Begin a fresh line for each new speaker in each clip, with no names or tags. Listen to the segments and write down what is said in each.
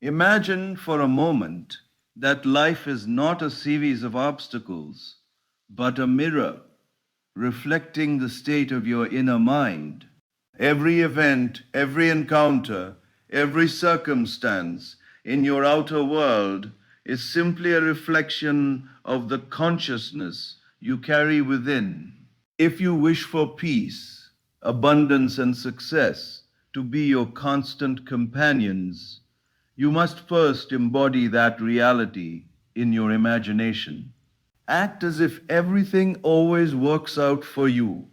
Imagine for a moment that life is not a series of obstacles, but a mirror reflecting the state of your inner mind. Every event, every encounter, every circumstance in your outer world is simply a reflection of the consciousness you carry within. If you wish for peace, abundance, and success to be your constant companions, you must first embody that reality in your imagination. Act as if everything always works out for you,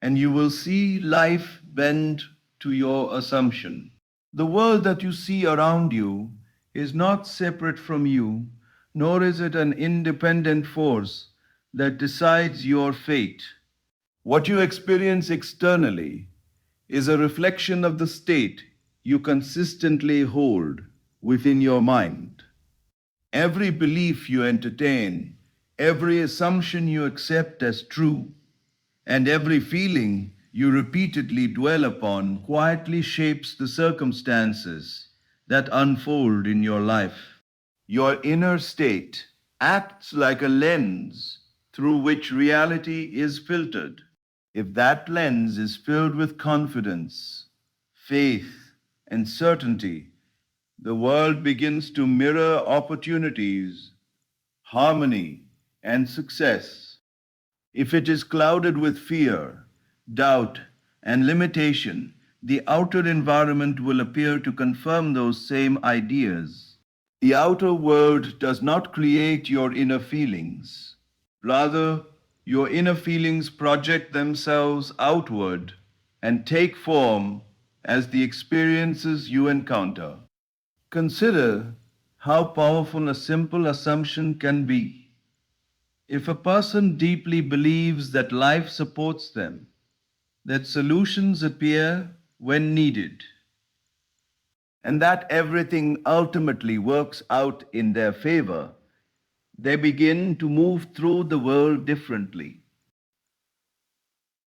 and you will see life bend to your assumption. The world that you see around you is not separate from you, nor is it an independent force that decides your fate. What you experience externally is a reflection of the state you consistently hold within your mind. Every belief you entertain, every assumption you accept as true, and every feeling you repeatedly dwell upon quietly shapes the circumstances that unfold in your life. Your inner state acts like a lens through which reality is filtered. If that lens is filled with confidence, faith, and certainty, the world begins to mirror opportunities, harmony, and success. If it is clouded with fear, doubt, and limitation, the outer environment will appear to confirm those same ideas. The outer world does not create your inner feelings. Rather, your inner feelings project themselves outward and take form as the experiences you encounter. Consider how powerful a simple assumption can be. If a person deeply believes that life supports them, that solutions appear when needed, and that everything ultimately works out in their favor, they begin to move through the world differently.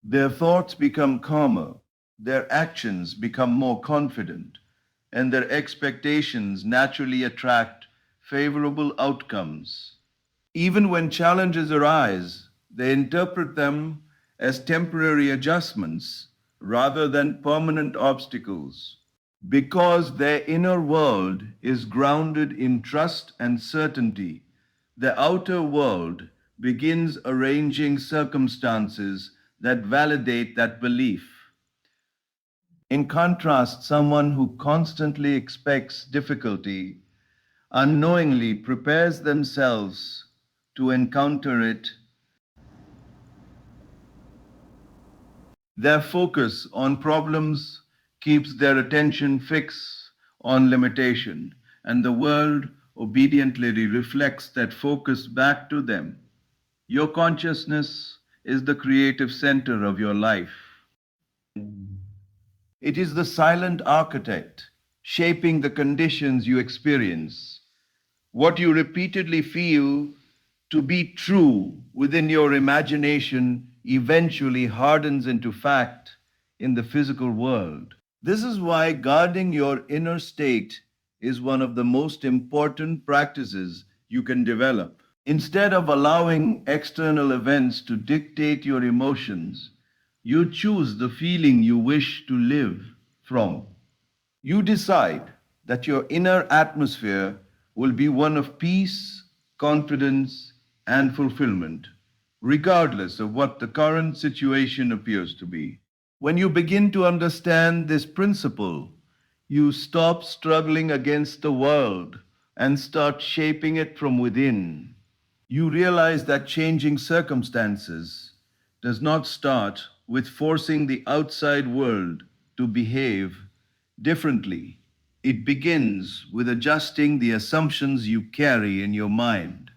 Their thoughts become calmer, their actions become more confident, and their expectations naturally attract favorable outcomes. Even when challenges arise, they interpret them as temporary adjustments rather than permanent obstacles. Because their inner world is grounded in trust and certainty, the outer world begins arranging circumstances that validate that belief. In contrast, someone who constantly expects difficulty unknowingly prepares themselves to encounter it. Their focus on problems keeps their attention fixed on limitation, and the world obediently reflects that focus back to them. Your consciousness is the creative center of your life. It is the silent architect shaping the conditions you experience. What you repeatedly feel to be true within your imagination eventually hardens into fact in the physical world. This is why guarding your inner state is one of the most important practices you can develop. Instead of allowing external events to dictate your emotions, you choose the feeling you wish to live from. You decide that your inner atmosphere will be one of peace, confidence, and fulfillment, regardless of what the current situation appears to be. When you begin to understand this principle, you stop struggling against the world and start shaping it from within. You realize that changing circumstances does not start with forcing the outside world to behave differently. It begins with adjusting the assumptions you carry in your mind.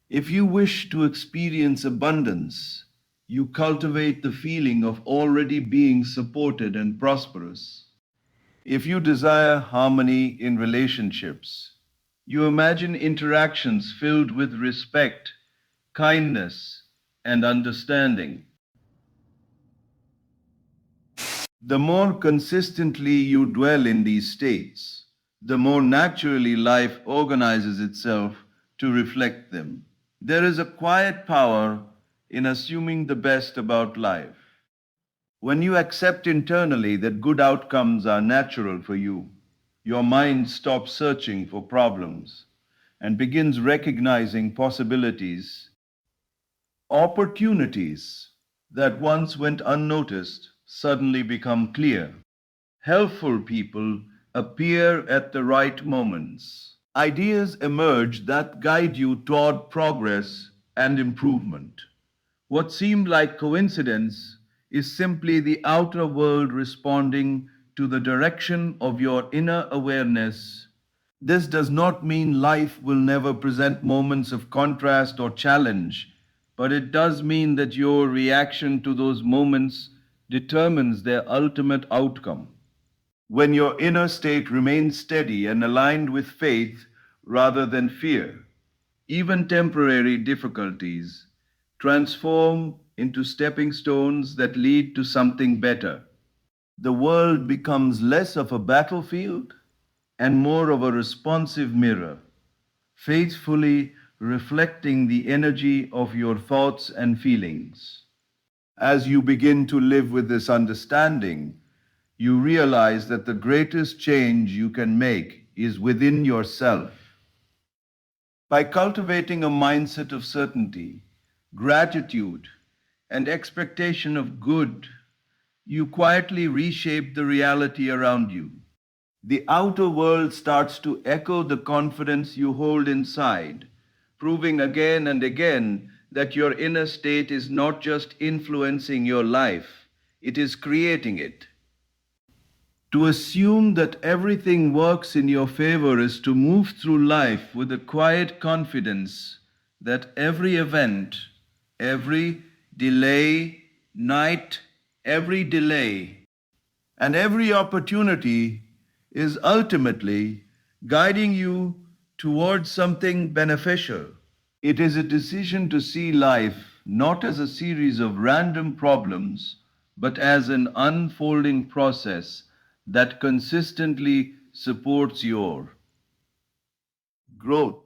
If you wish to experience abundance, you cultivate the feeling of already being supported and prosperous. If you desire harmony in relationships, you imagine interactions filled with respect, kindness, and understanding. The more consistently you dwell in these states, the more naturally life organizes itself to reflect them. There is a quiet power in assuming the best about life. When you accept internally that good outcomes are natural for you, your mind stops searching for problems and begins recognizing possibilities. Opportunities that once went unnoticed suddenly become clear. Helpful people appear at the right moments. Ideas emerge that guide you toward progress and improvement. What seemed like coincidence is simply the outer world responding to the direction of your inner awareness. This does not mean life will never present moments of contrast or challenge, but it does mean that your reaction to those moments determines their ultimate outcome. When your inner state remains steady and aligned with faith rather than fear, even temporary difficulties transform into stepping stones that lead to something better. The world becomes less of a battlefield and more of a responsive mirror, faithfully reflecting the energy of your thoughts and feelings. As you begin to live with this understanding, you realize that the greatest change you can make is within yourself. By cultivating a mindset of certainty, gratitude, and expectation of good, you quietly reshape the reality around you. The outer world starts to echo the confidence you hold inside, proving again and again that your inner state is not just influencing your life, it is creating it. To assume that everything works in your favor is to move through life with a quiet confidence that every event, every delay, and every opportunity is ultimately guiding you towards something beneficial. It is a decision to see life not as a series of random problems, but as an unfolding process that consistently supports your growth,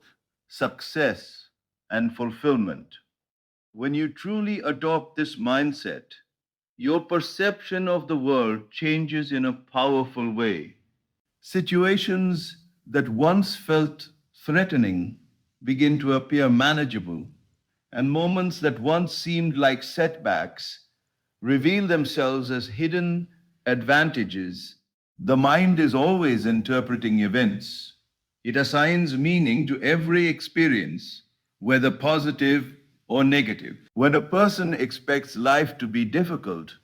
success, and fulfillment. When you truly adopt this mindset, your perception of the world changes in a powerful way. Situations that once felt threatening begin to appear manageable, and moments that once seemed like setbacks reveal themselves as hidden advantages. The mind is always interpreting events. It assigns meaning to every experience, whether positive or negative. When a person expects life to be difficult,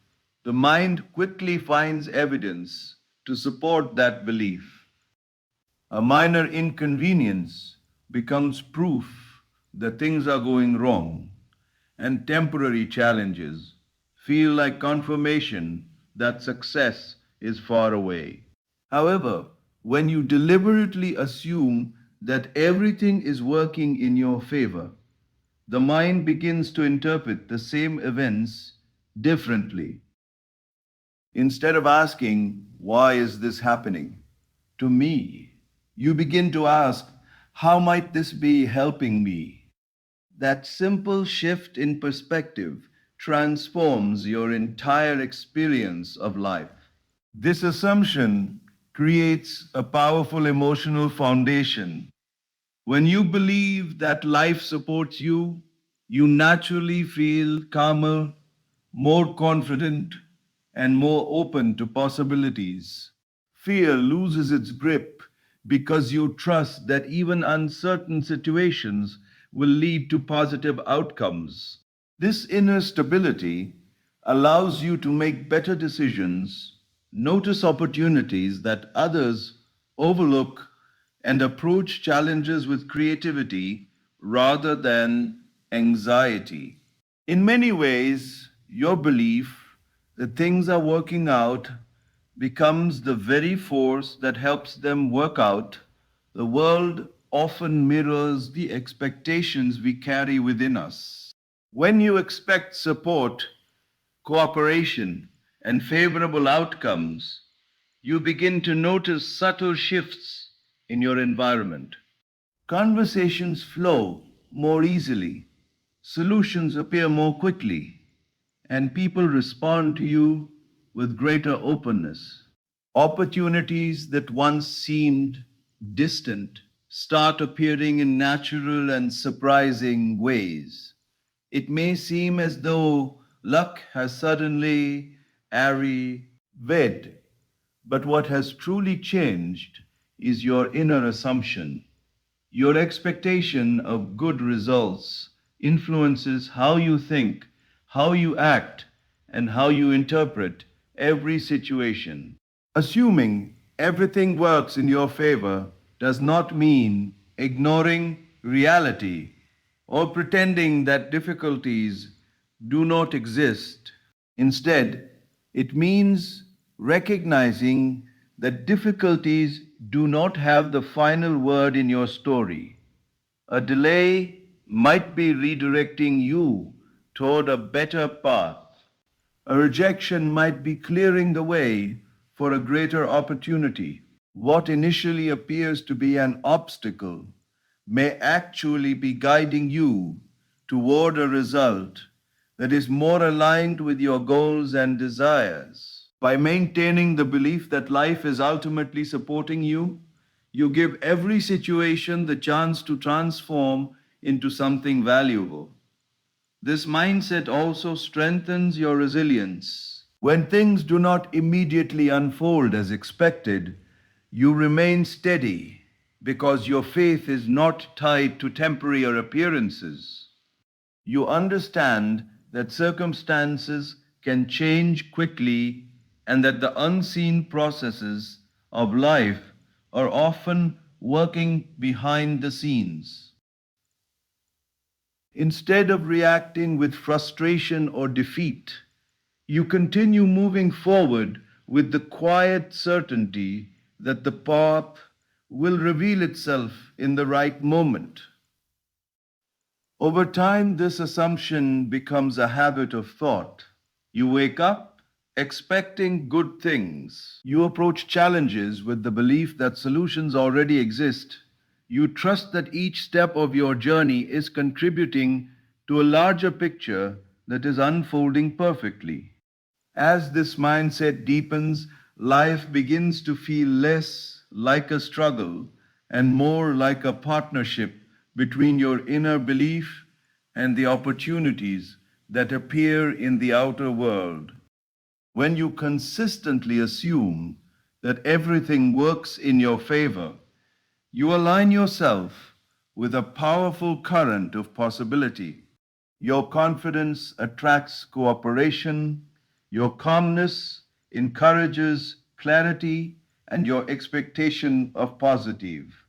the mind quickly finds evidence to support that belief. A minor inconvenience becomes proof that things are going wrong, and temporary challenges feel like confirmation that success is far away. However, when you deliberately assume that everything is working in your favor, the mind begins to interpret the same events differently. Instead of asking, "Why is this happening to me?" you begin to ask, "How might this be helping me?" That simple shift in perspective transforms your entire experience of life. This assumption creates a powerful emotional foundation. When you believe that life supports you, you naturally feel calmer, more confident, and more open to possibilities. Fear loses its grip because you trust that even uncertain situations will lead to positive outcomes. This inner stability allows you to make better decisions, notice opportunities that others overlook, and approach challenges with creativity rather than anxiety. In many ways, your belief that things are working out becomes the very force that helps them work out. The world often mirrors the expectations we carry within us. When you expect support, cooperation, and favorable outcomes, you begin to notice subtle shifts in your environment. Conversations flow more easily, solutions appear more quickly, and people respond to you with greater openness. Opportunities that once seemed distant start appearing in natural and surprising ways. It may seem as though luck has suddenly arrived, but what has truly changed is your inner assumption. Your expectation of good results influences how you think, how you act, and how you interpret every situation. Assuming everything works in your favor does not mean ignoring reality or pretending that difficulties do not exist. Instead, it means recognizing that difficulties do not have the final word in your story. A delay might be redirecting you toward a better path. A rejection might be clearing the way for a greater opportunity. What initially appears to be an obstacle may actually be guiding you toward a result that is more aligned with your goals and desires. By maintaining the belief that life is ultimately supporting you, you give every situation the chance to transform into something valuable. This mindset also strengthens your resilience. When things do not immediately unfold as expected, you remain steady because your faith is not tied to temporary appearances. You understand that circumstances can change quickly and that the unseen processes of life are often working behind the scenes. Instead of reacting with frustration or defeat, you continue moving forward with the quiet certainty that the path will reveal itself in the right moment. Over time, this assumption becomes a habit of thought. You wake up expecting good things. You approach challenges with the belief that solutions already exist. You trust that each step of your journey is contributing to a larger picture that is unfolding perfectly. As this mindset deepens, life begins to feel less like a struggle and more like a partnership between your inner belief and the opportunities that appear in the outer world. When you consistently assume that everything works in your favor, you align yourself with a powerful current of possibility. Your confidence attracts cooperation, your calmness encourages clarity, and your expectation of positive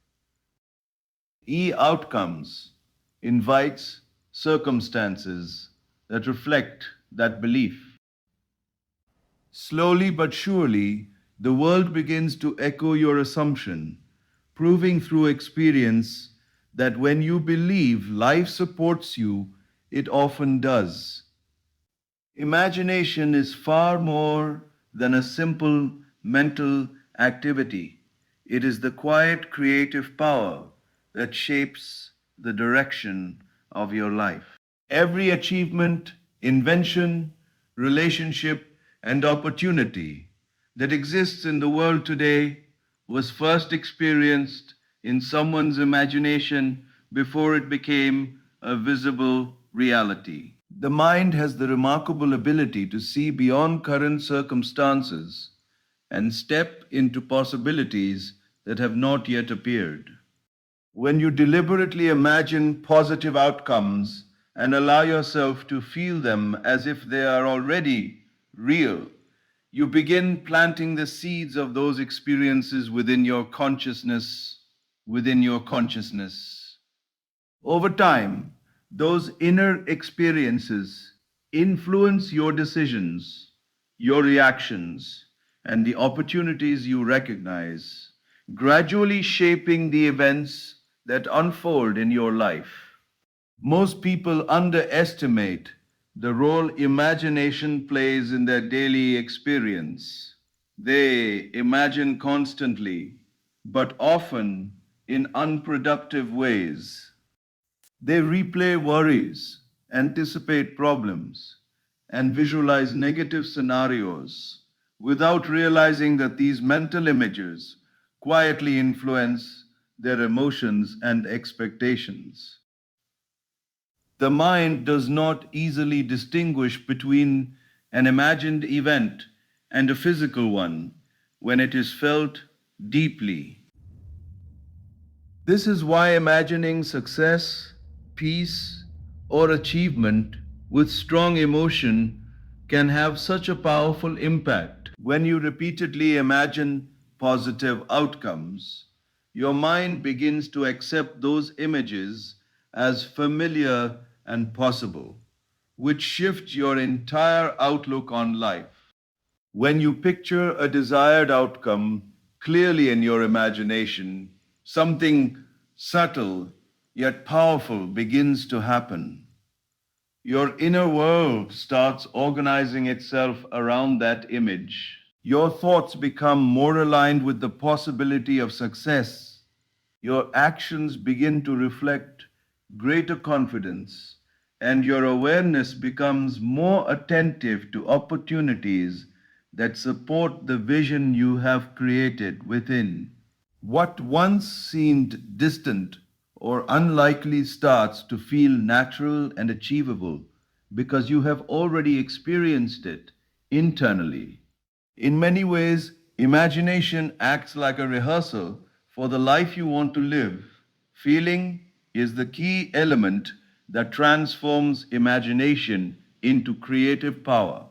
outcomes invites circumstances that reflect that belief. Slowly but surely, the world begins to echo your assumption, proving through experience that when you believe life supports you, it often does. Imagination is far more than a simple mental activity. It is the quiet creative power that shapes the direction of your life. Every achievement, invention, relationship, and opportunity that exists in the world today was first experienced in someone's imagination before it became a visible reality. The mind has the remarkable ability to see beyond current circumstances and step into possibilities that have not yet appeared. When you deliberately imagine positive outcomes and allow yourself to feel them as if they are already real, you begin planting the seeds of those experiences within your consciousness. Over time, those inner experiences influence your decisions, your reactions, and the opportunities you recognize, gradually shaping the events that unfold in your life. Most people underestimate the role imagination plays in their daily experience. They imagine constantly, but often in unproductive ways. They replay worries, anticipate problems, and visualize negative scenarios without realizing that these mental images quietly influence their emotions and expectations. The mind does not easily distinguish between an imagined event and a physical one when it is felt deeply. This is why imagining success, peace, or achievement with strong emotion can have such a powerful impact. When you repeatedly imagine positive outcomes, your mind begins to accept those images as familiar and possible, which shifts your entire outlook on life. When you picture a desired outcome clearly in your imagination, something subtle yet powerful begins to happen. Your inner world starts organizing itself around that image. Your thoughts become more aligned with the possibility of success. Your actions begin to reflect greater confidence, and your awareness becomes more attentive to opportunities that support the vision you have created within. What once seemed distant or unlikely starts to feel natural and achievable because you have already experienced it internally. In many ways, imagination acts like a rehearsal for the life you want to live. Feeling is the key element that transforms imagination into creative power.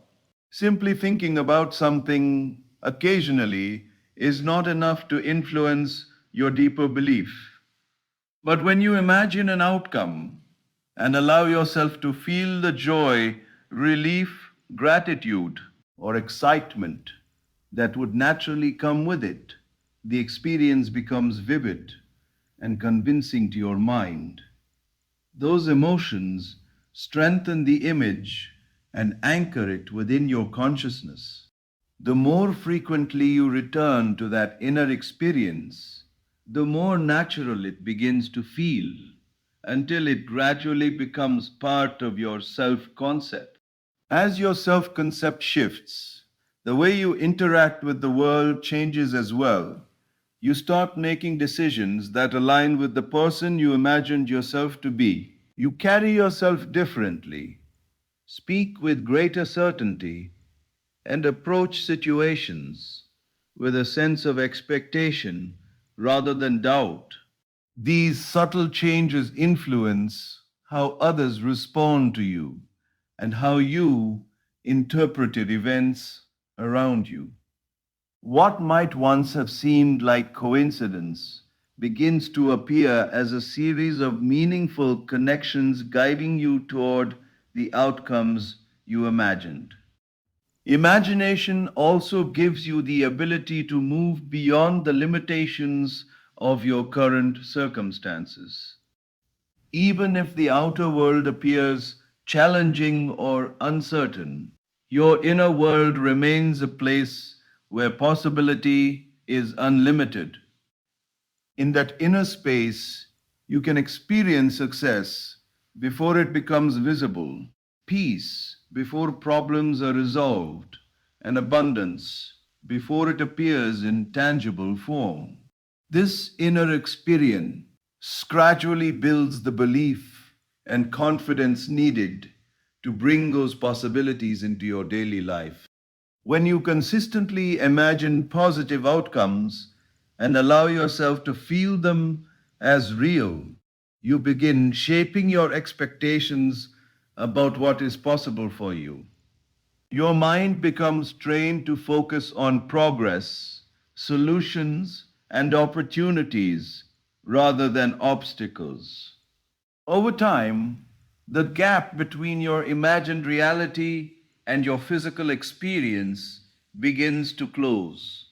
Simply thinking about something occasionally is not enough to influence your deeper belief. But when you imagine an outcome and allow yourself to feel the joy, relief, gratitude, or excitement that would naturally come with it, the experience becomes vivid and convincing to your mind. Those emotions strengthen the image and anchor it within your consciousness. The more frequently you return to that inner experience, the more natural it begins to feel until it gradually becomes part of your self concept. As your self concept shifts, the way you interact with the world changes as well. You start making decisions that align with the person you imagined yourself to be. You carry yourself differently, speak with greater certainty, and approach situations with a sense of expectation rather than doubt. These subtle changes influence how others respond to you and how you interpreted events around you. What might once have seemed like coincidence begins to appear as a series of meaningful connections guiding you toward the outcomes you imagined. Imagination also gives you the ability to move beyond the limitations of your current circumstances. Even if the outer world appears challenging or uncertain, your inner world remains a place where possibility is unlimited. In that inner space, you can experience success before it becomes visible, peace before problems are resolved, and abundance before it appears in tangible form. This inner experience gradually builds the belief and confidence needed to bring those possibilities into your daily life. When you consistently imagine positive outcomes and allow yourself to feel them as real, you begin shaping your expectations about what is possible for you. Your mind becomes trained to focus on progress, solutions, and opportunities rather than obstacles. Over time, the gap between your imagined reality and your physical experience begins to close.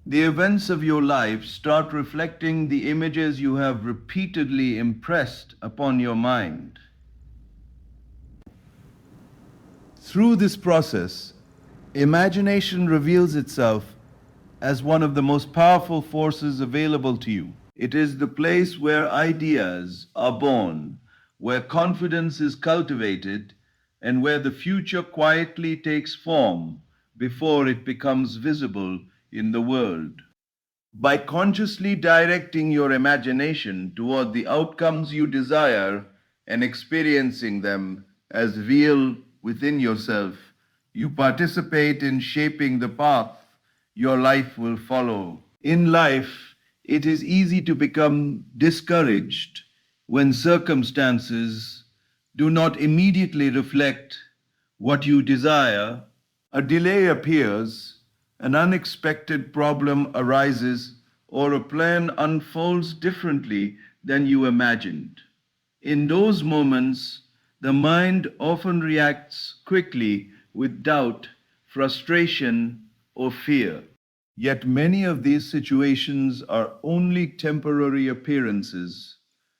The events of your life start reflecting the images you have repeatedly impressed upon your mind. Through this process, imagination reveals itself as one of the most powerful forces available to you. It is the place where ideas are born, where confidence is cultivated, and where the future quietly takes form before it becomes visible in the world. By consciously directing your imagination toward the outcomes you desire and experiencing them as real within yourself, you participate in shaping the path your life will follow. In life, it is easy to become discouraged when circumstances do not immediately reflect what you desire. A delay appears, an unexpected problem arises, or a plan unfolds differently than you imagined. In those moments, the mind often reacts quickly with doubt, frustration, or fear. Yet many of these situations are only temporary appearances,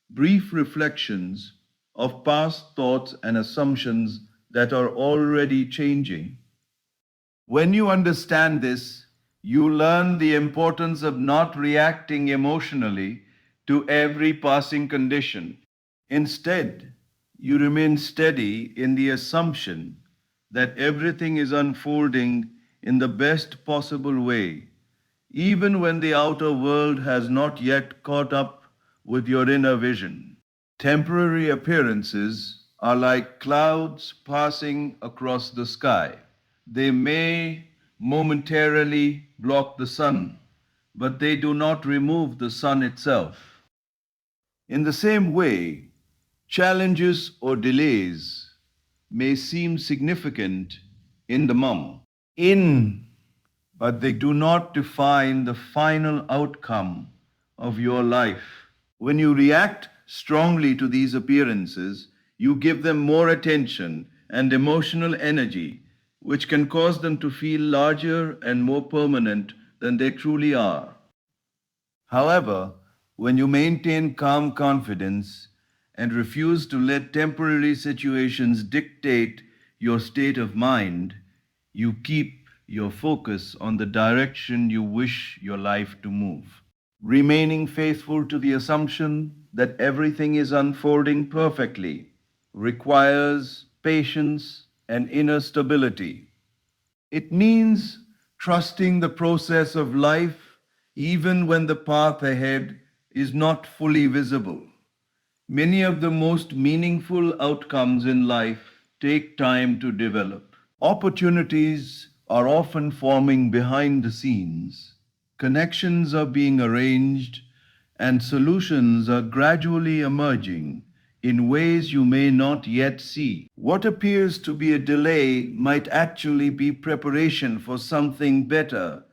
brief reflections of past thoughts and assumptions that are already changing. When you understand this, you learn the importance of not reacting emotionally to every passing condition. Instead, you remain steady in the assumption that everything is unfolding in the best possible way, even when the outer world has not yet caught up with your inner vision. Temporary appearances are like clouds passing across the sky. They may momentarily block the sun, but they do not remove the sun itself. In the same way, challenges or delays may seem significant in the in, but they do not define the final outcome of your life. When you react strongly to these appearances, you give them more attention and emotional energy, which can cause them to feel larger and more permanent than they truly are. However, when you maintain calm confidence and refuse to let temporary situations dictate your state of mind, you keep your focus on the direction you wish your life to move. Remaining faithful to the assumption that everything is unfolding perfectly requires patience and inner stability. It means trusting the process of life even when the path ahead is not fully visible. Many of the most meaningful outcomes in life take time to develop. Opportunities are often forming behind the scenes. Connections are being arranged, and solutions are gradually emerging in ways you may not yet see. What appears to be a delay might actually be preparation for something better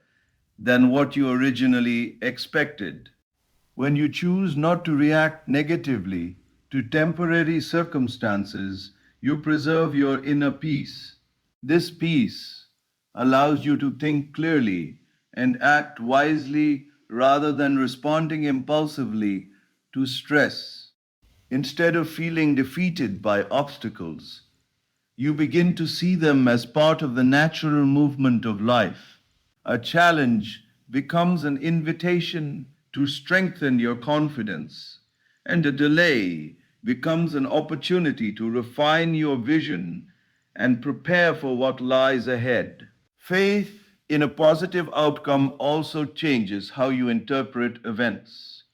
than what you originally expected. When you choose not to react negatively to temporary circumstances, you preserve your inner peace. This peace allows you to think clearly and act wisely rather than responding impulsively to stress. Instead of feeling defeated by obstacles, you begin to see them as part of the natural movement of life. A challenge becomes an invitation to strengthen your confidence, and a delay becomes an opportunity to refine your vision and prepare for what lies ahead. Faith in a positive outcome also changes how you interpret events.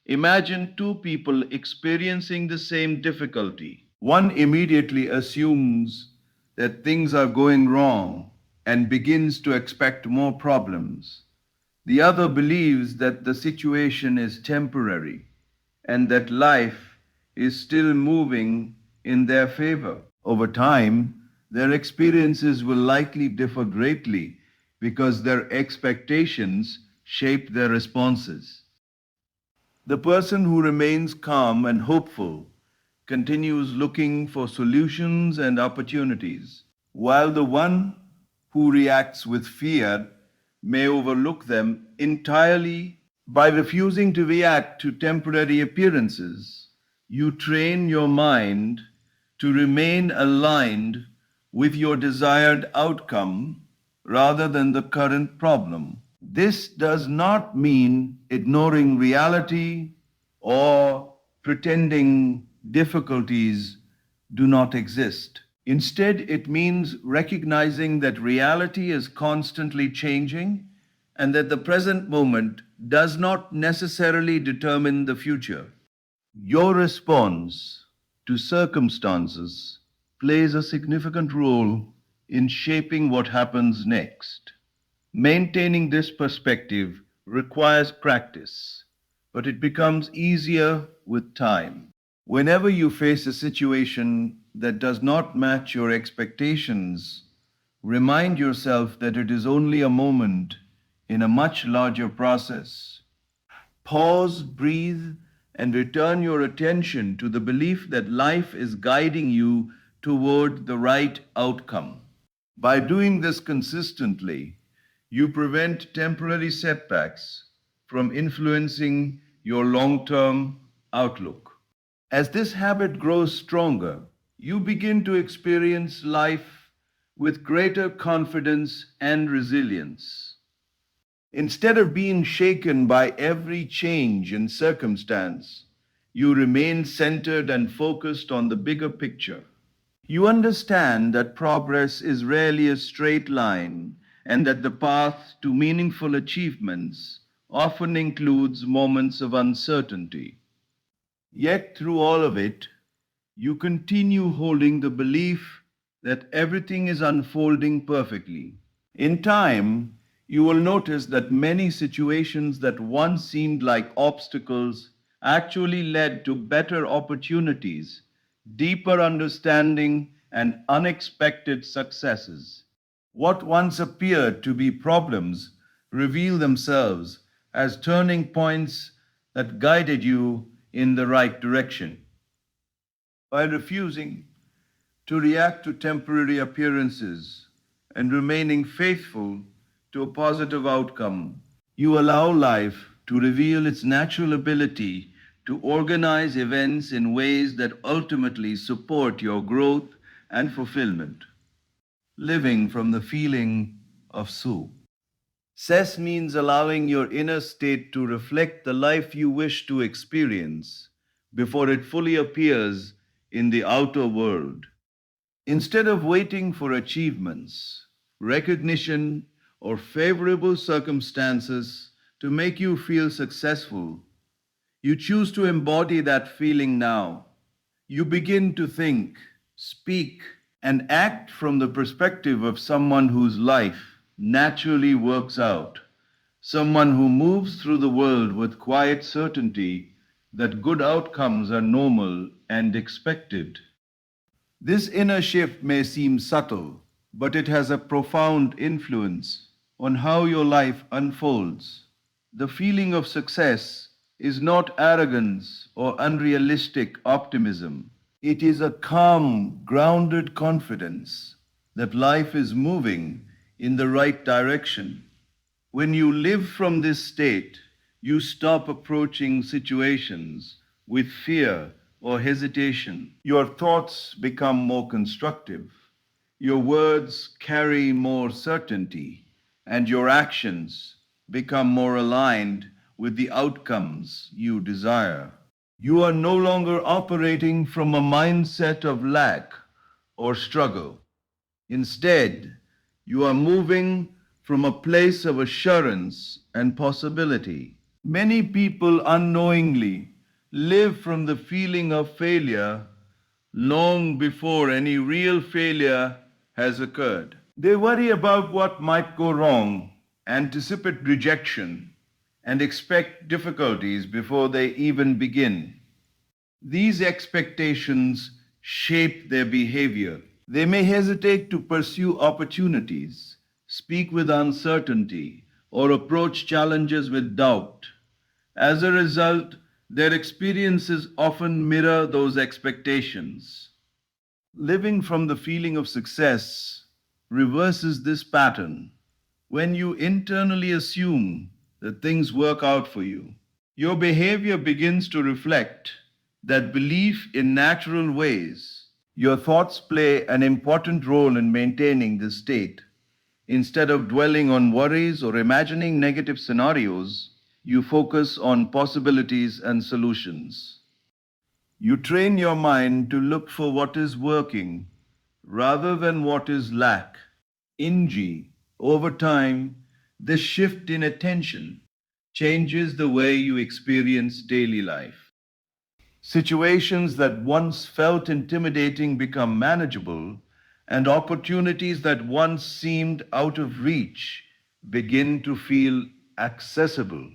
Imagine two people experiencing the same difficulty. One immediately assumes that things are going wrong and begins to expect more problems. The other believes that the situation is temporary and that life is still moving in their favor. Over time, their experiences will likely differ greatly because their expectations shape their responses. The person who remains calm and hopeful continues looking for solutions and opportunities, while the one who reacts with fear may overlook them entirely. By refusing to react to temporary appearances, you train your mind to remain aligned with your desired outcome rather than the current problem. This does not mean ignoring reality or pretending difficulties do not exist. Instead, it means recognizing that reality is constantly changing and that the present moment does not necessarily determine the future. Your response to circumstances plays a significant role in shaping what happens next. Maintaining this perspective requires practice, but it becomes easier with time. Whenever you face a situation that does not match your expectations, remind yourself that it is only a moment in a much larger process. Pause, breathe, and return your attention to the belief that life is guiding you toward the right outcome. By doing this consistently, you prevent temporary setbacks from influencing your long term outlook. As this habit grows stronger, you begin to experience life with greater confidence and resilience. Instead of being shaken by every change in circumstance, you remain centered and focused on the bigger picture. You understand that progress is rarely a straight line and that the path to meaningful achievements often includes moments of uncertainty. Yet, through all of it, you continue holding the belief that everything is unfolding perfectly. In time, you will notice that many situations that once seemed like obstacles actually led to better opportunities, deeper understanding, and unexpected successes. What once appeared to be problems reveal themselves as turning points that guided you in the right direction. By refusing to react to temporary appearances and remaining faithful to a positive outcome, you allow life to reveal its natural ability to organize events in ways that ultimately support your growth and fulfillment. Living from the feeling of Su. Cess means allowing your inner state to reflect the life you wish to experience before it fully appears in the outer world. Instead of waiting for achievements, recognition, or favorable circumstances to make you feel successful, you choose to embody that feeling now. You begin to think, speak, and act from the perspective of someone whose life naturally works out, someone who moves through the world with quiet certainty that good outcomes are normal and expected. This inner shift may seem subtle, but it has a profound influence on how your life unfolds. The feeling of success is not arrogance or unrealistic optimism. It is a calm, grounded confidence that life is moving in the right direction. When you live from this state, you stop approaching situations with fear or hesitation. Your thoughts become more constructive, your words carry more certainty, and your actions become more aligned with the outcomes you desire. You are no longer operating from a mindset of lack or struggle. Instead, you are moving from a place of assurance and possibility. Many people unknowingly live from the feeling of failure long before any real failure has occurred. They worry about what might go wrong, anticipate rejection, and expect difficulties before they even begin. These expectations shape their behavior. They may hesitate to pursue opportunities, speak with uncertainty, or approach challenges with doubt. As a result, their experiences often mirror those expectations. Living from the feeling of success reverses this pattern. When you internally assume that things work out for you, your behavior begins to reflect that belief in natural ways. Your thoughts play an important role in maintaining this state. Instead of dwelling on worries or imagining negative scenarios, you focus on possibilities and solutions. You train your mind to look for what is working rather than what is lack. Inji, over time, this shift in attention changes the way you experience daily life. Situations that once felt intimidating become manageable, and opportunities that once seemed out of reach begin to feel accessible.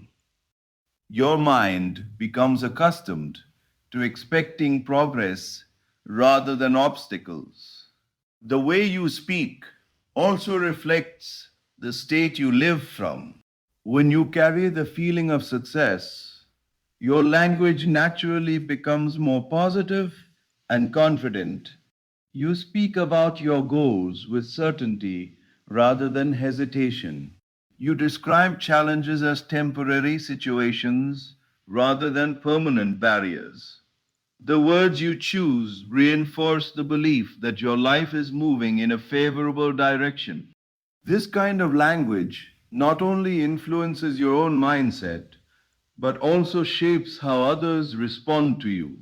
Your mind becomes accustomed to expecting progress rather than obstacles. The way you speak also reflects the state you live from. When you carry the feeling of success, your language naturally becomes more positive and confident. You speak about your goals with certainty rather than hesitation. You describe challenges as temporary situations rather than permanent barriers. The words you choose reinforce the belief that your life is moving in a favorable direction. This kind of language not only influences your own mindset, but also shapes how others respond to you.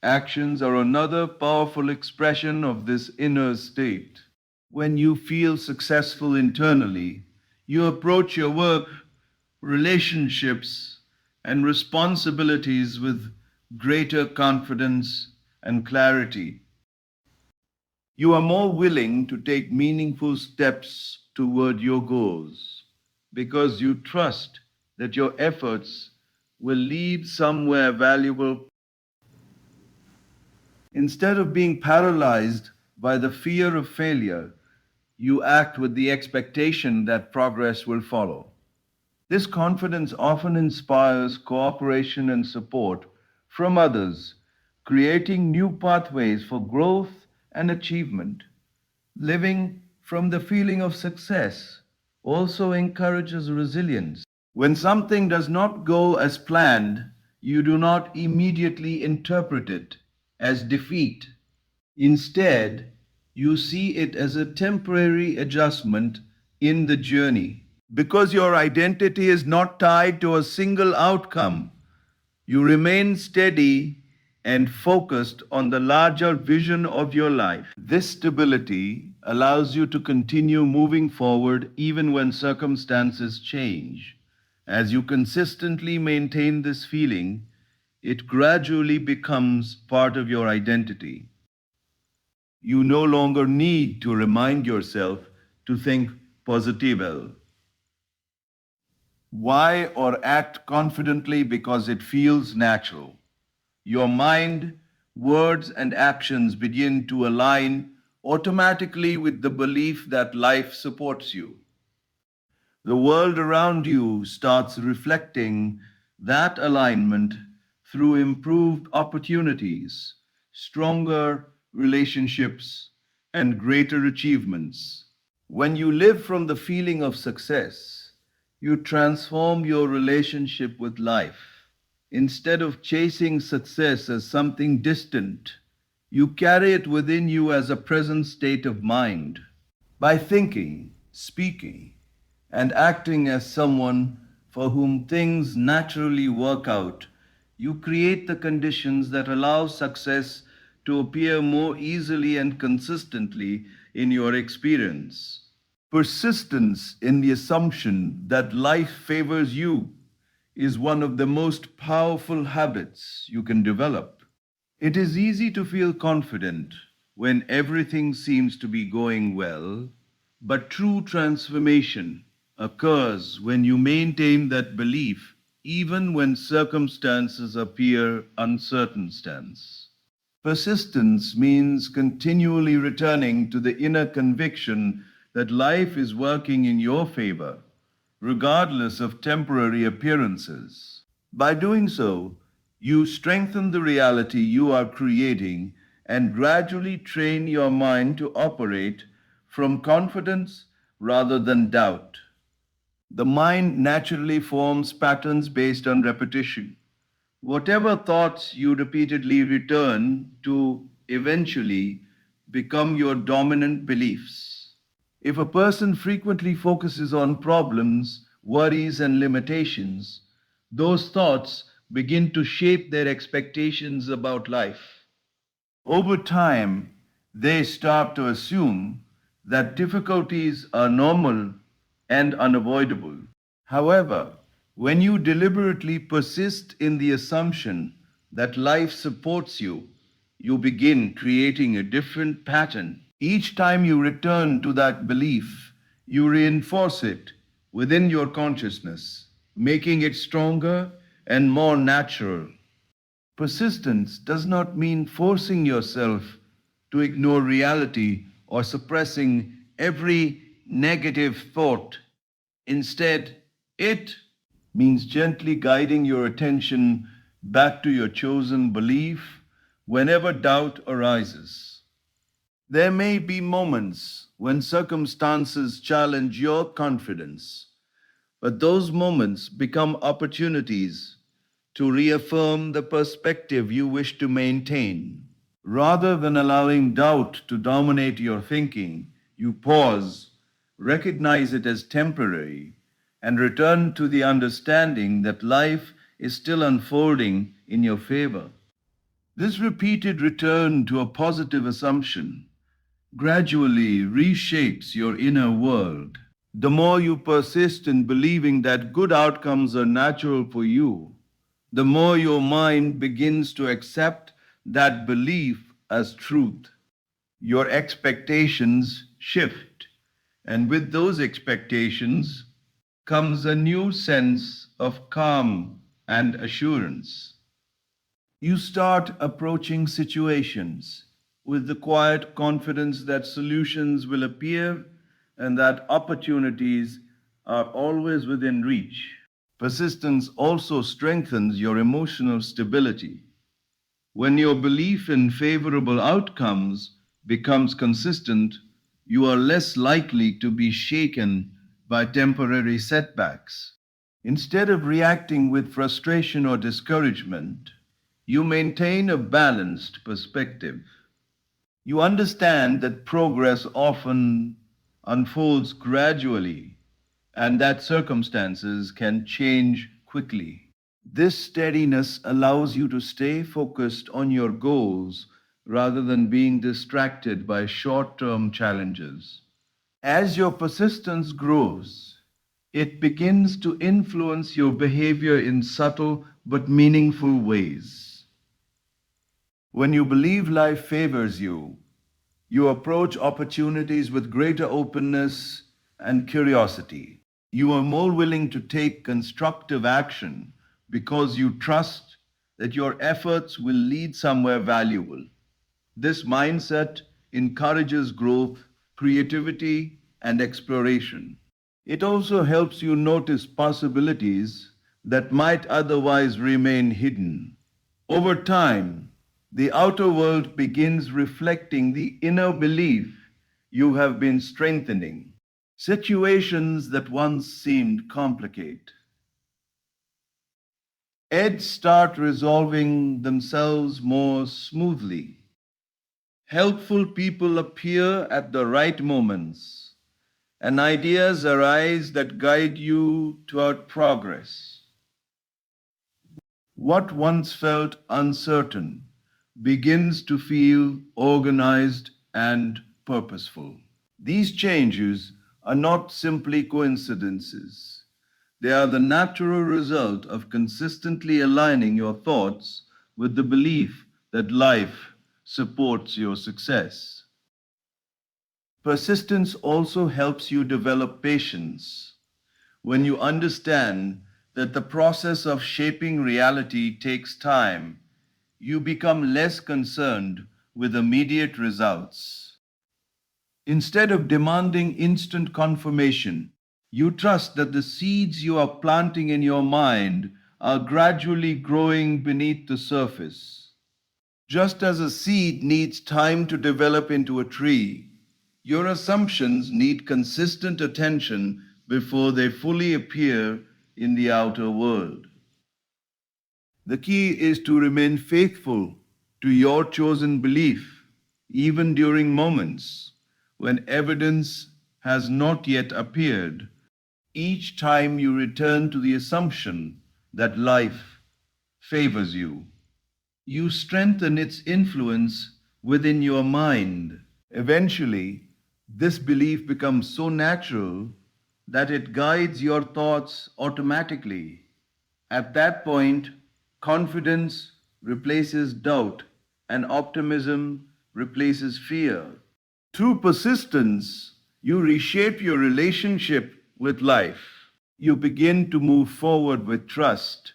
Actions are another powerful expression of this inner state. When you feel successful internally, you approach your work, relationships, and responsibilities with greater confidence and clarity. You are more willing to take meaningful steps toward your goals because you trust that your efforts will lead somewhere valuable. Instead of being paralyzed by the fear of failure, you act with the expectation that progress will follow. This confidence often inspires cooperation and support from others, creating new pathways for growth and achievement. Living from the feeling of success also encourages resilience. When something does not go as planned, you do not immediately interpret it as defeat. Instead, you see it as a temporary adjustment in the journey. Because your identity is not tied to a single outcome, you remain steady and focused on the larger vision of your life. This stability allows you to continue moving forward even when circumstances change. As you consistently maintain this feeling, it gradually becomes part of your identity. You no longer need to remind yourself to think positive. Why or act confidently because it feels natural. Your mind, words, and actions begin to align automatically with the belief that life supports you. The world around you starts reflecting that alignment through improved opportunities, stronger relationships, and greater achievements. When you live from the feeling of success, you transform your relationship with life. Instead of chasing success as something distant, you carry it within you as a present state of mind. By thinking, speaking, and acting as someone for whom things naturally work out, you create the conditions that allow success to appear more easily and consistently in your experience. Persistence in the assumption that life favors you is one of the most powerful habits you can develop. It is easy to feel confident when everything seems to be going well, but true transformation occurs when you maintain that belief even when circumstances appear uncertain. Persistence means continually returning to the inner conviction that life is working in your favor, regardless of temporary appearances. By doing so, you strengthen the reality you are creating and gradually train your mind to operate from confidence rather than doubt. The mind naturally forms patterns based on repetition. Whatever thoughts you repeatedly return to eventually become your dominant beliefs. If a person frequently focuses on problems, worries, and limitations, those thoughts begin to shape their expectations about life. Over time, they start to assume that difficulties are normal and unavoidable. However, when you deliberately persist in the assumption that life supports you, you begin creating a different pattern. Each time you return to that belief, you reinforce it within your consciousness, making it stronger and more natural. Persistence does not mean forcing yourself to ignore reality or suppressing every negative thought. Instead, it means gently guiding your attention back to your chosen belief whenever doubt arises. There may be moments when circumstances challenge your confidence, but those moments become opportunities to reaffirm the perspective you wish to maintain. Rather than allowing doubt to dominate your thinking, you pause, recognize it as temporary, and return to the understanding that life is still unfolding in your favor. This repeated return to a positive assumption gradually reshapes your inner world. The more you persist in believing that good outcomes are natural for you, the more your mind begins to accept that belief as truth. Your expectations shift, and with those expectations comes a new sense of calm and assurance. You start approaching situations with the quiet confidence that solutions will appear and that opportunities are always within reach. Persistence also strengthens your emotional stability. When your belief in favorable outcomes becomes consistent, you are less likely to be shaken by temporary setbacks. Instead of reacting with frustration or discouragement, you maintain a balanced perspective. You understand that progress often unfolds gradually and that circumstances can change quickly. This steadiness allows you to stay focused on your goals rather than being distracted by short term challenges. As your persistence grows, it begins to influence your behavior in subtle but meaningful ways. When you believe life favors you, you approach opportunities with greater openness and curiosity. You are more willing to take constructive action because you trust that your efforts will lead somewhere valuable. This mindset encourages growth, creativity, and exploration. It also helps you notice possibilities that might otherwise remain hidden. Over time, the outer world begins reflecting the inner belief you have been strengthening. Situations that once seemed complicated start resolving themselves more smoothly. Helpful people appear at the right moments, and ideas arise that guide you toward progress. What once felt uncertain begins to feel organized and purposeful. These changes are not simply coincidences. They are the natural result of consistently aligning your thoughts with the belief that life supports your success. Persistence also helps you develop patience. When you understand that the process of shaping reality takes time, you become less concerned with immediate results. Instead of demanding instant confirmation, you trust that the seeds you are planting in your mind are gradually growing beneath the surface. Just as a seed needs time to develop into a tree, your assumptions need consistent attention before they fully appear in the outer world. The key is to remain faithful to your chosen belief, even during moments when evidence has not yet appeared. Each time you return to the assumption that life favors you, you strengthen its influence within your mind. Eventually, this belief becomes so natural that it guides your thoughts automatically. At that point, confidence replaces doubt and optimism replaces fear. Through persistence, you reshape your relationship with life. You begin to move forward with trust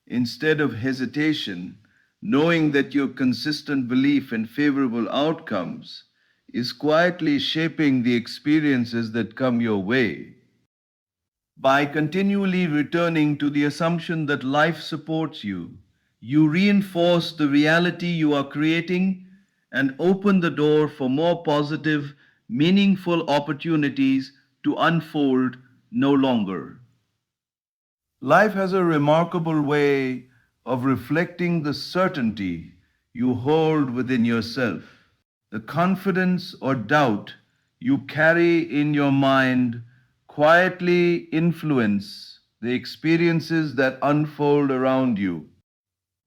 instead of hesitation, knowing that your consistent belief in favorable outcomes is quietly shaping the experiences that come your way. By continually returning to the assumption that life supports you, you reinforce the reality you are creating and open the door for more positive, meaningful opportunities to unfold no longer. Life has a remarkable way of reflecting the certainty you hold within yourself. The confidence or doubt you carry in your mind quietly influence the experiences that unfold around you.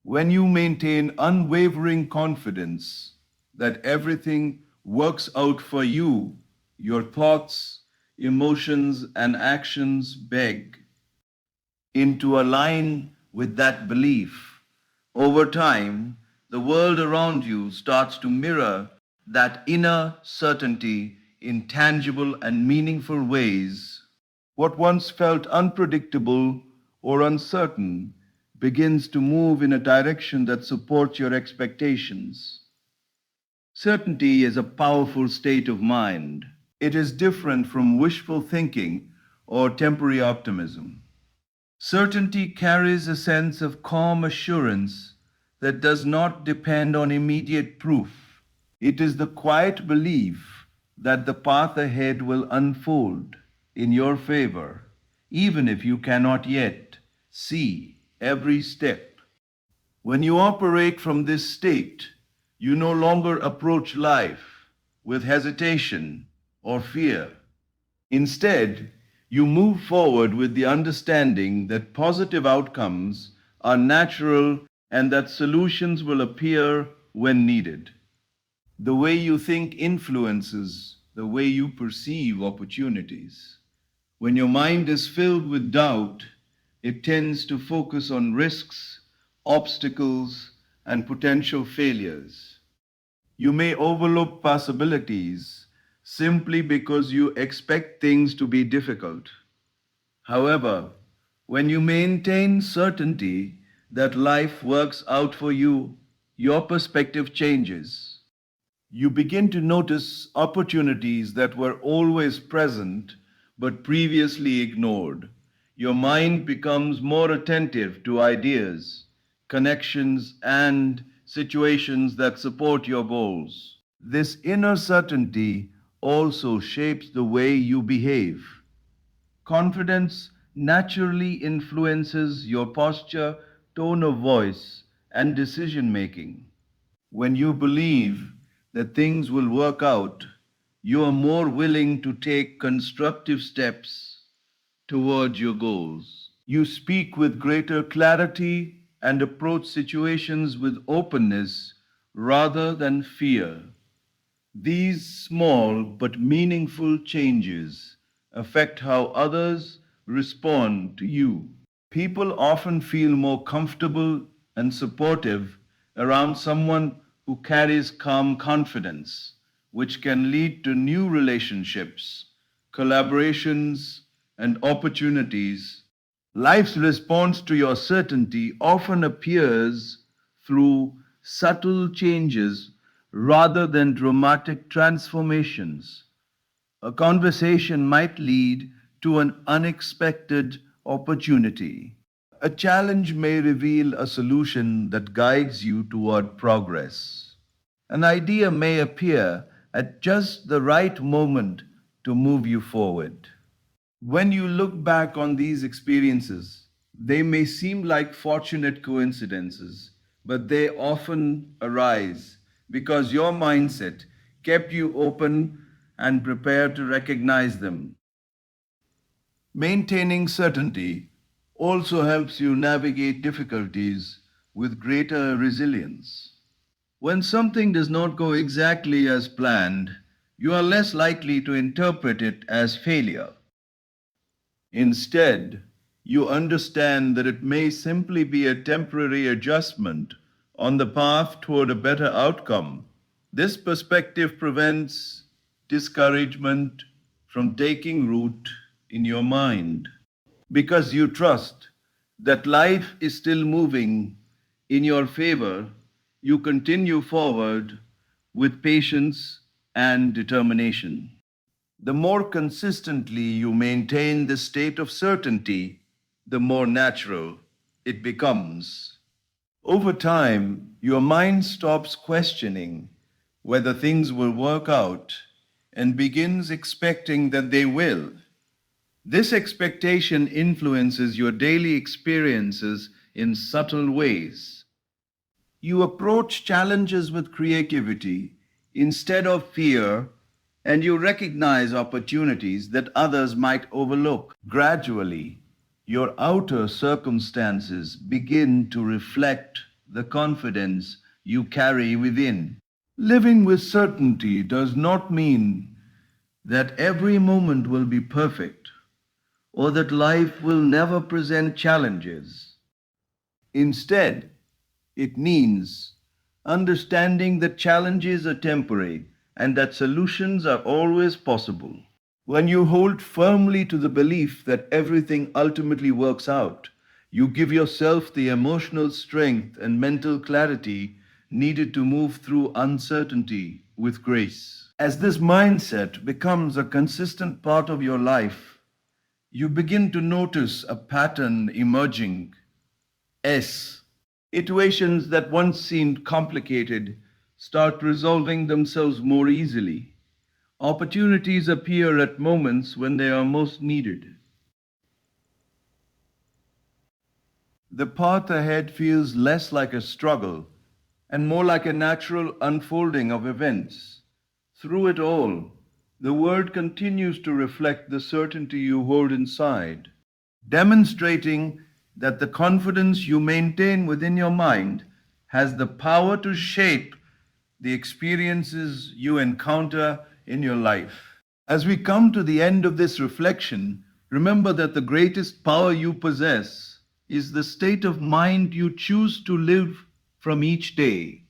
When you maintain unwavering confidence that everything works out for you, your thoughts, emotions, and actions beg into align with that belief. Over time, the world around you starts to mirror that inner certainty in tangible and meaningful ways. What once felt unpredictable or uncertain begins to move in a direction that supports your expectations. Certainty is a powerful state of mind. It is different from wishful thinking or temporary optimism. Certainty carries a sense of calm assurance that does not depend on immediate proof. It is the quiet belief that the path ahead will unfold in your favor, even if you cannot yet see every step. When you operate from this state, you no longer approach life with hesitation or fear. Instead, you move forward with the understanding that positive outcomes are natural and that solutions will appear when needed. The way you think influences the way you perceive opportunities. When your mind is filled with doubt, it tends to focus on risks, obstacles, and potential failures. You may overlook possibilities simply because you expect things to be difficult. However, when you maintain certainty that life works out for you, your perspective changes. You begin to notice opportunities that were always present but previously ignored. Your mind becomes more attentive to ideas, connections, and situations that support your goals. This inner certainty also shapes the way you behave. Confidence naturally influences your posture, tone of voice, and decision making. When you believe that things will work out, you are more willing to take constructive steps towards your goals. You speak with greater clarity and approach situations with openness rather than fear. These small but meaningful changes affect how others respond to you. People often feel more comfortable and supportive around someone who carries calm confidence, which can lead to new relationships, collaborations, and opportunities. Life's response to your certainty often appears through subtle changes rather than dramatic transformations. A conversation might lead to an unexpected opportunity. A challenge may reveal a solution that guides you toward progress. An idea may appear at just the right moment to move you forward. When you look back on these experiences, they may seem like fortunate coincidences, but they often arise because your mindset kept you open and prepare to recognize them. Maintaining certainty also helps you navigate difficulties with greater resilience. When something does not go exactly as planned, you are less likely to interpret it as failure. Instead, you understand that it may simply be a temporary adjustment on the path toward a better outcome. This perspective prevents discouragement from taking root in your mind because you trust that life is still moving in your favor. You continue forward with patience and determination. The more consistently you maintain this state of certainty, the more natural it becomes. Over time, your mind stops questioning whether things will work out and begins expecting that they will. This expectation influences your daily experiences in subtle ways. You approach challenges with creativity instead of fear, and you recognize opportunities that others might overlook. Gradually, your outer circumstances begin to reflect the confidence you carry within. Living with certainty does not mean that every moment will be perfect or that life will never present challenges. Instead, it means understanding that challenges are temporary and that solutions are always possible. When you hold firmly to the belief that everything ultimately works out, you give yourself the emotional strength and mental clarity needed to move through uncertainty with grace. As this mindset becomes a consistent part of your life, you begin to notice a pattern emerging. S. Situations that once seemed complicated start resolving themselves more easily. Opportunities appear at moments when they are most needed. The path ahead feels less like a struggle and more like a natural unfolding of events. Through it all, the word continues to reflect the certainty you hold inside, demonstrating that the confidence you maintain within your mind has the power to shape the experiences you encounter in your life. As we come to the end of this reflection, remember that the greatest power you possess is the state of mind you choose to live from each day.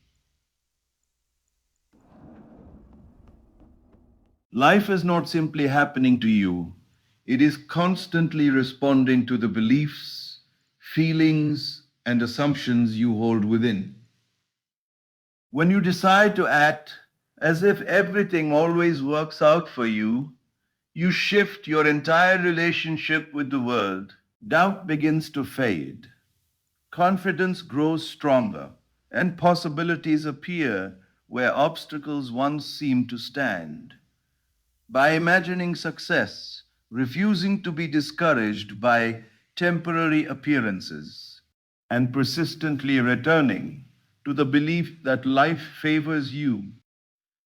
Life is not simply happening to you, it is constantly responding to the beliefs, feelings, and assumptions you hold within. When you decide to act as if everything always works out for you, you shift your entire relationship with the world. Doubt begins to fade, confidence grows stronger, and possibilities appear where obstacles once seemed to stand. By imagining success, refusing to be discouraged by temporary appearances, and persistently returning to the belief that life favors you,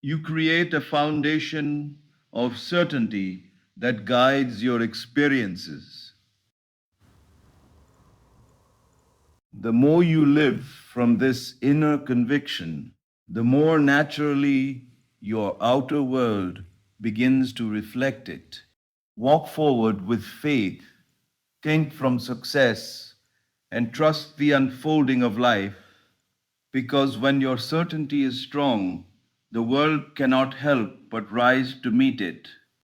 you create a foundation of certainty that guides your experiences. The more you live from this inner conviction, the more naturally your outer world begins to reflect it. Walk forward with faith, think from success, and trust the unfolding of life, because when your certainty is strong, the world cannot help but rise to meet it.